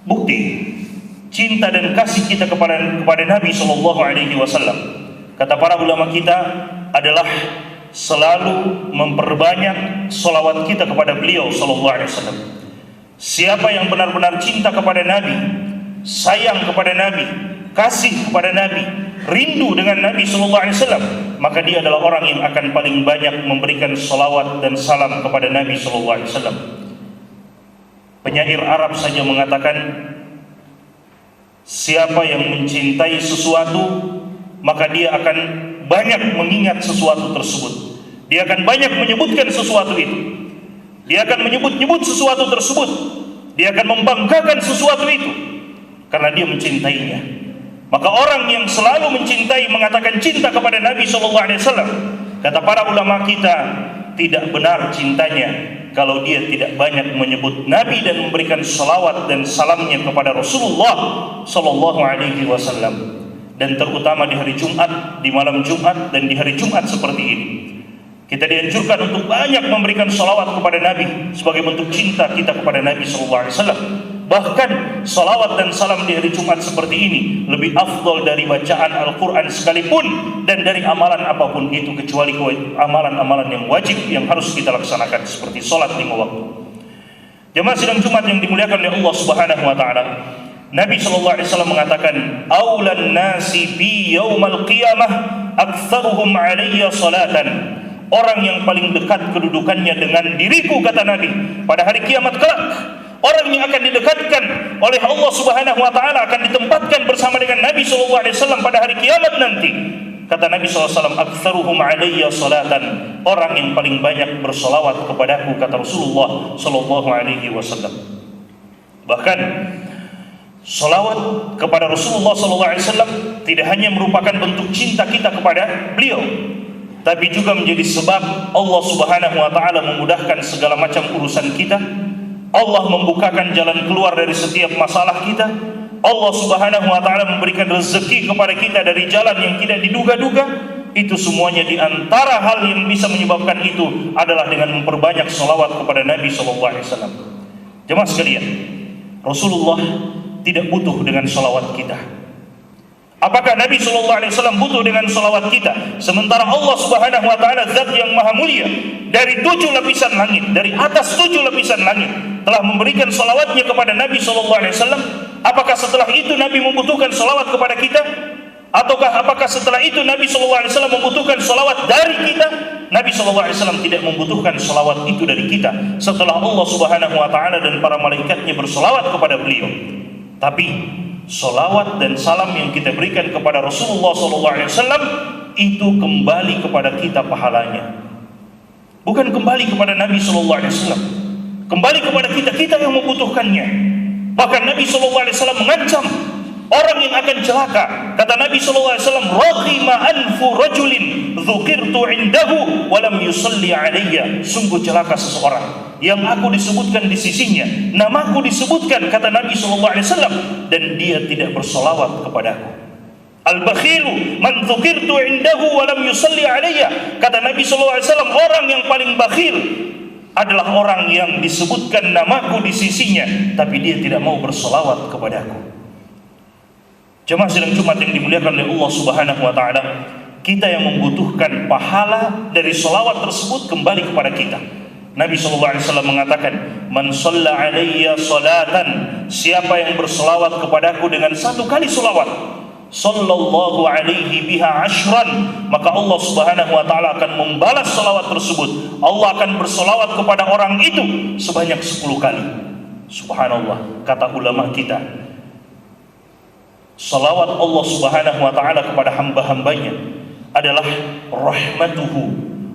bukti cinta dan kasih kita kepada Nabi Shallallahu Alaihi Wasallam. Kata para ulama kita adalah selalu memperbanyak salawat kita kepada beliau Shallallahu Alaihi Wasallam. Siapa yang benar-benar cinta kepada Nabi, sayang kepada Nabi, kasih kepada Nabi, rindu dengan Nabi Shallallahu Alaihi Wasallam, maka dia adalah orang yang akan paling banyak memberikan salawat dan salam kepada Nabi Shallallahu Alaihi Wasallam. Penyair Arab saja mengatakan, siapa yang mencintai sesuatu, maka dia akan banyak mengingat sesuatu tersebut. Dia akan banyak menyebutkan sesuatu itu. Dia akan menyebut-nyebut sesuatu tersebut. Dia akan membanggakan sesuatu itu karena dia mencintainya. Maka orang yang selalu mencintai, mengatakan cinta kepada Nabi Shallallahu Alaihi Wasallam, kata para ulama kita, tidak benar cintanya kalau dia tidak banyak menyebut Nabi dan memberikan salawat dan salamnya kepada Rasulullah Sallallahu Alaihi Wasallam. Dan terutama di hari Jumat, di malam Jumat dan di hari Jumat seperti ini, kita dianjurkan untuk banyak memberikan salawat kepada Nabi sebagai bentuk cinta kita kepada Nabi Sallallahu Alaihi Wasallam. Bahkan salawat dan salam di hari Jumat seperti ini lebih afdal dari bacaan Al-Quran sekalipun, dan dari amalan apapun itu, kecuali amalan-amalan yang wajib yang harus kita laksanakan seperti sholat 5 waktu. Jemaah sidang Jumat yang dimuliakan oleh Allah Subhanahu wa taala, Nabi Shallallahu Alaihi Wasallam mengatakan, "Aulan nasi bi yaumal qiyamah aktsaruhum alayya salatan." Orang yang paling dekat kedudukannya dengan diriku, kata Nabi, pada hari kiamat kelak, orang yang akan didekatkan oleh Allah Subhanahu wa taala, akan ditempatkan bersama dengan Nabi Shallallahu Alaihi Wasallam pada hari kiamat nanti. Kata Nabi sallallahu alaihi wasallam, "Aktsaruhum alayya salatan." Orang yang paling banyak bersolawat kepadaku, kata Rasulullah Shallallahu Alaihi Wasallam. Bahkan salawat kepada Rasulullah Shallallahu Alaihi Wasallam tidak hanya merupakan bentuk cinta kita kepada beliau, tapi juga menjadi sebab Allah Subhanahu wa taala memudahkan segala macam urusan kita. Allah membukakan jalan keluar dari setiap masalah kita. Allah Subhanahu wa taala memberikan rezeki kepada kita dari jalan yang tidak diduga-duga. Itu semuanya di antara hal yang bisa menyebabkan itu adalah dengan memperbanyak salawat kepada Nabi sallallahu alaihi wasallam. Jemaah sekalian, Rasulullah tidak butuh dengan salawat kita. Apakah Nabi sallallahu alaihi wasallam butuh dengan salawat kita? Sementara Allah Subhanahu wa taala zat yang maha mulia, dari 7 lapisan langit, dari atas 7 lapisan langit, telah memberikan salawatnya kepada Nabi sallallahu alaihi wasallam. Apakah setelah itu Nabi membutuhkan salawat kepada kita? Ataukah apakah setelah itu Nabi sallallahu alaihi wasallam membutuhkan salawat dari kita? Nabi sallallahu alaihi wasallam tidak membutuhkan salawat itu dari kita setelah Allah Subhanahu wa taala dan para malaikatnya bersalawat kepada beliau. Tapi salawat dan salam yang kita berikan kepada Rasulullah sallallahu alaihi wasallam itu kembali kepada kita pahalanya. Bukan kembali kepada Nabi sallallahu alaihi wasallam. Kembali kepada kita yang membutuhkannya. Bahkan Nabi sallallahu alaihi wasallam mengancam orang yang akan celaka. Kata Nabi sallallahu alaihi wasallam, "Raghima anfu rajulin dzukirtu indahu wa lam yusalli alayya." Sungguh celaka seseorang yang aku disebutkan di sisinya, namaku disebutkan, kata Nabi sallallahu alaihi wasallam, dan dia tidak bersolawat kepadaku. Al-bakhilu man dzukirtu indahu wa lam yusalli alayya. Kata Nabi sallallahu alaihi wasallam, orang yang paling bakhil adalah orang yang disebutkan namaku di sisinya, tapi dia tidak mau bersolawat kepadaku. Jemaah sidang Jumat yang dimuliakan oleh Allah Subhanahu wa taala, kita yang membutuhkan pahala dari salawat tersebut kembali kepada kita. Nabi sallallahu alaihi wasallam mengatakan, "Man shalla alayya salatan," siapa yang berselawat kepadaku dengan 1 kali selawat, sallallahu alaihi biha ashran, maka Allah Subhanahu wa taala akan membalas salawat tersebut. Allah akan berselawat kepada orang itu sebanyak 10 kali. Subhanallah, kata ulama kita, salawat Allah Subhanahu wa taala kepada hamba-hambanya adalah rahmatuhu,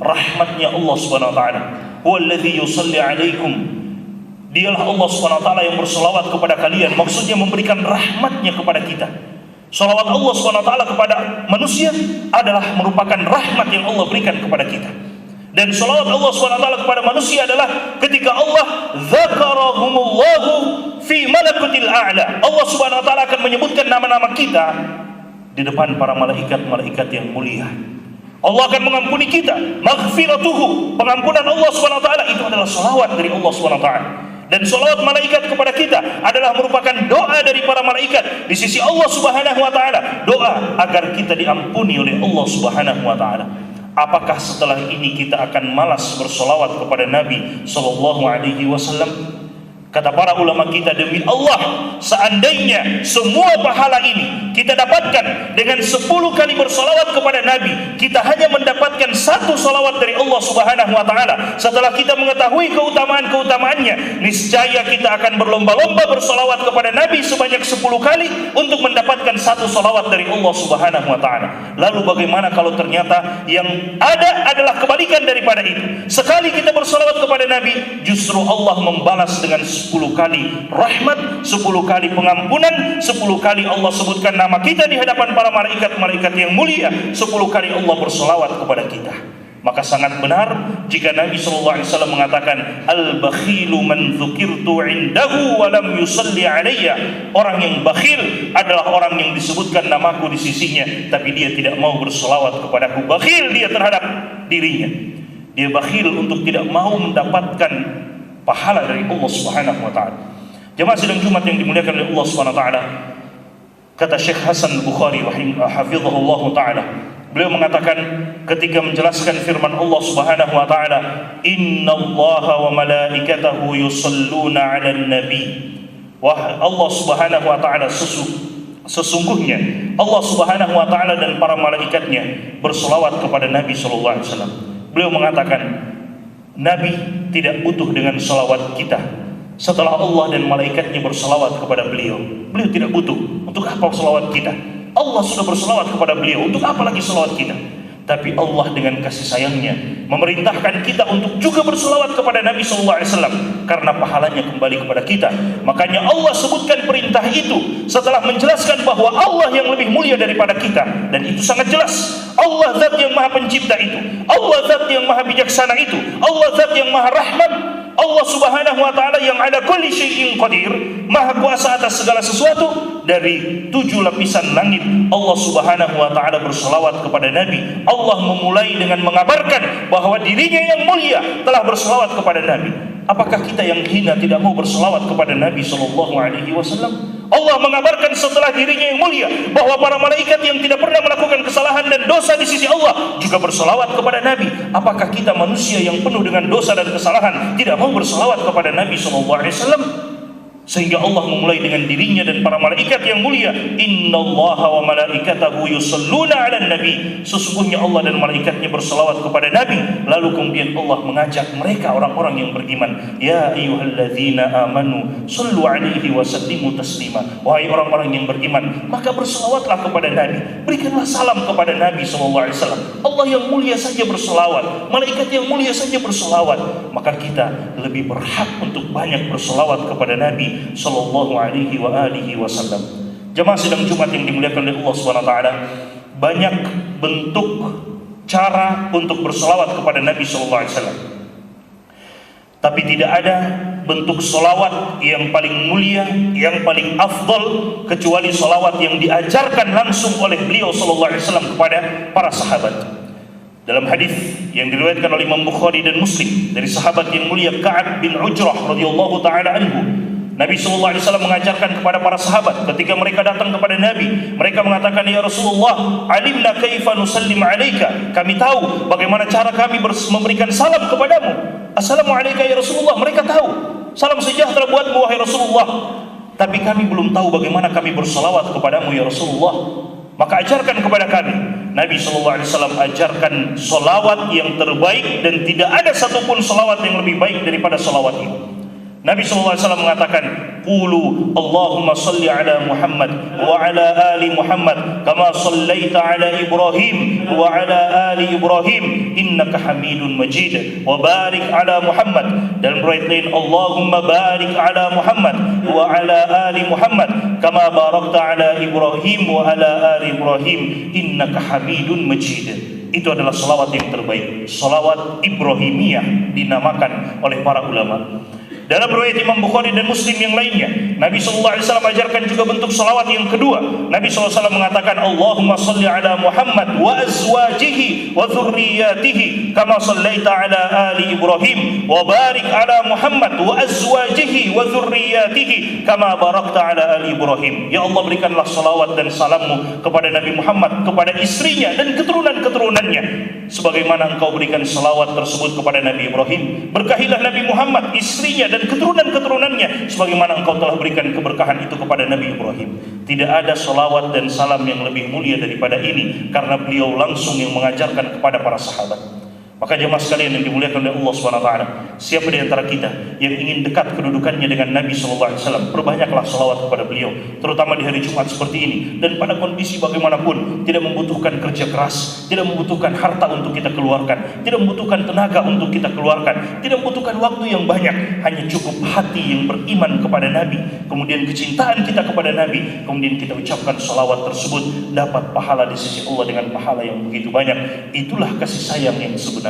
rahmatnya Allah Subhanahu wa taala. Huwallazi yusalli alaikum, dialah Allah Subhanahu wa taala yang berselawat kepada kalian, maksudnya memberikan rahmatnya kepada kita. Salawat Allah Subhanahu wa taala kepada manusia adalah merupakan rahmat yang Allah berikan kepada kita. Dan salawat Allah Subhanahu wa taala kepada manusia adalah ketika Allah dzakarahumullahu fi malakutil a'la. Allah Subhanahu wa taala akan menyebutkan nama-nama kita di depan para malaikat-malaikat yang mulia. Allah akan mengampuni kita, maghfiratuhu, pengampunan Allah Subhanahu wa taala, itu adalah salawat dari Allah Subhanahu wa taala. Dan salawat malaikat kepada kita adalah merupakan doa dari para malaikat di sisi Allah Subhanahu wa taala, doa agar kita diampuni oleh Allah Subhanahu wa taala. Apakah setelah ini kita akan malas bersolawat kepada Nabi sallallahu alaihi wasallam? Kata para ulama kita, demi Allah, seandainya semua pahala ini kita dapatkan dengan 10 kali bersolawat kepada Nabi, kita hanya mendapatkan 1 solawat dari Allah Subhanahu wa taala. Setelah kita mengetahui keutamaan-keutamaannya, niscaya kita akan berlomba-lomba bersolawat kepada Nabi sebanyak 10 kali untuk mendapatkan 1 solawat dari Allah Subhanahu wa taala. Lalu bagaimana kalau ternyata yang ada adalah kebalikan daripada itu? Sekali kita bersolawat kepada Nabi, justru Allah membalas dengan 10 kali rahmat, 10 kali pengampunan, 10 kali Allah sebutkan nama kita di hadapan para malaikat-malaikat yang mulia, 10 kali Allah bersolawat kepada kita. Maka sangat benar jika Nabi SAW mengatakan, al-bakhilu man dzukirtu indahu wa lam yusalli alayya. Orang yang bakhil adalah orang yang disebutkan namaku di sisinya tapi dia tidak mau bersolawat kepadaku. Bakhil dia terhadap dirinya. Dia bakhil untuk tidak mau mendapatkan pahala dari Allah Subhanahu wa taala. Jemaah sidang Jumat yang dimuliakan oleh Allah Subhanahu wa taala, kata Syekh Hasan Bukhari hafizahullah taala, beliau mengatakan ketika menjelaskan firman Allah Subhanahu wa taala, innallaha wa malaikatahu yusalluna 'alan nabi. Wah, Allah Subhanahu wa taala sesungguhnya Allah Subhanahu wa taala dan para malaikatnya bersolawat kepada Nabi sallallahu alaihi wasallam. Beliau mengatakan Nabi tidak butuh dengan salawat kita. Setelah Allah dan malaikatnya bersalawat kepada beliau, beliau tidak butuh. Untuk apa salawat kita? Allah sudah bersalawat kepada beliau, untuk apa lagi salawat kita? Tapi Allah dengan kasih sayangnya memerintahkan kita untuk juga bersalawat kepada Nabi SAW, karena pahalanya kembali kepada kita. Makanya Allah sebutkan perintah itu setelah menjelaskan bahwa Allah yang lebih mulia daripada kita. Dan itu sangat jelas. Allah zat yang maha pencipta itu, Allah zat yang maha bijaksana itu, Allah zat yang maha rahmat, Allah Subhanahu wa taala yang ala kulli syai'in qadir, maha kuasa atas segala sesuatu. Dari 7 lapisan langit Allah Subhanahu wa taala berselawat kepada Nabi. Allah memulai dengan mengabarkan bahwa dirinya yang mulia telah berselawat kepada Nabi. Apakah kita yang hina tidak mau berselawat kepada Nabi sallallahu alaihi wasallam? Allah mengabarkan setelah dirinya yang mulia bahwa para malaikat yang tidak pernah melakukan kesalahan dan dosa di sisi Allah juga berselawat kepada Nabi. Apakah kita manusia yang penuh dengan dosa dan kesalahan tidak mau berselawat kepada Nabi sallallahu alaihi wasallam? Sehingga Allah memulai dengan dirinya dan para malaikat yang mulia, innallaha wa malaikatahu yusalluna 'alan nabi. Sesungguhnya Allah dan malaikatnya berselawat kepada Nabi. Lalu kemudian Allah mengajak mereka orang-orang yang beriman, ya ayyuhalladzina amanu sallu 'alaihi wa sallimu taslima. Wahai orang-orang yang beriman, maka berselawatlah kepada Nabi, berikanlah salam kepada Nabi sallallahu alaihi wasallam. Allah yang mulia saja berselawat, malaikat yang mulia saja berselawat, maka kita lebih berhak untuk banyak berselawat kepada Nabi sallallahu alaihi wa alihi wasallam. Jemaah sidang Jumat yang dimuliakan oleh Allah Subhanahu wa taala, banyak bentuk cara untuk berselawat kepada Nabi sallallahu alaihi wasallam. Tapi tidak ada bentuk selawat yang paling mulia, yang paling afdal kecuali selawat yang diajarkan langsung oleh beliau sallallahu alaihi wasallam kepada para sahabat. Dalam hadis yang diriwayatkan oleh Imam Bukhari dan Muslim dari sahabat yang mulia Ka'ab bin Ujrah radhiyallahu taala anhu, Nabi SAW mengajarkan kepada para sahabat ketika mereka datang kepada Nabi, mereka mengatakan, ya Rasulullah, alimna kaifa nusallim alaika. Kami tahu bagaimana cara kami memberikan salam kepadamu. Assalamualaikum ya Rasulullah. Mereka tahu, salam sejahtera buatmu wahai Rasulullah. Tapi kami belum tahu bagaimana kami bersalawat kepadamu ya Rasulullah. Maka ajarkan kepada kami. Nabi SAW ajarkan salawat yang terbaik, dan tidak ada satupun salawat yang lebih baik daripada salawat itu. Nabi SAW mengatakan, qulu Allahumma salli ala Muhammad wa ala ali Muhammad kama sallaita ala Ibrahim wa ala ali Ibrahim innaka Hamidun Majid, wa barik ala Muhammad. Dalam riwayat lain, Allahumma barik ala Muhammad wa ala ali Muhammad kama barakta ala Ibrahim wa ala ali Ibrahim innaka Hamidun Majid. Itu adalah salawat yang terbaik, salawat Ibrahimiyah dinamakan oleh para ulama. Dalam riwayat Imam Bukhari dan Muslim yang lainnya, Nabi SAW ajarkan juga bentuk salawat yang kedua. Nabi SAW mengatakan, Allahumma salli ala Muhammad wa azwajihi wa dhurriyyatihi kama sallaita ala ali Ibrahim wa barik ala Muhammad wa azwajihi wa dhurriyyatihi kama barakta ala ali Ibrahim. Ya Allah, berikanlah salawat dan salammu kepada Nabi Muhammad, kepada istrinya dan keturunan-keturunannya sebagaimana engkau berikan salawat tersebut kepada Nabi Ibrahim. Berkahilah Nabi Muhammad, istrinya dan keturunan-keturunannya sebagaimana engkau telah berikan keberkahan itu kepada Nabi Ibrahim. Tidak ada salawat dan salam yang lebih mulia daripada ini, karena beliau langsung yang mengajarkan kepada para sahabat. Maka jemaah sekalian yang dimuliakan oleh Allah SWT, siapa di antara kita yang ingin dekat kedudukannya dengan Nabi SAW, perbanyaklah salawat kepada beliau, terutama di hari Jumat seperti ini, dan pada kondisi bagaimanapun. Tidak membutuhkan kerja keras, tidak membutuhkan harta untuk kita keluarkan, tidak membutuhkan tenaga untuk kita keluarkan, tidak membutuhkan waktu yang banyak, hanya cukup hati yang beriman kepada Nabi, kemudian kecintaan kita kepada Nabi, kemudian kita ucapkan salawat tersebut, dapat pahala di sisi Allah dengan pahala yang begitu banyak. Itulah kasih sayang yang sebenarnya.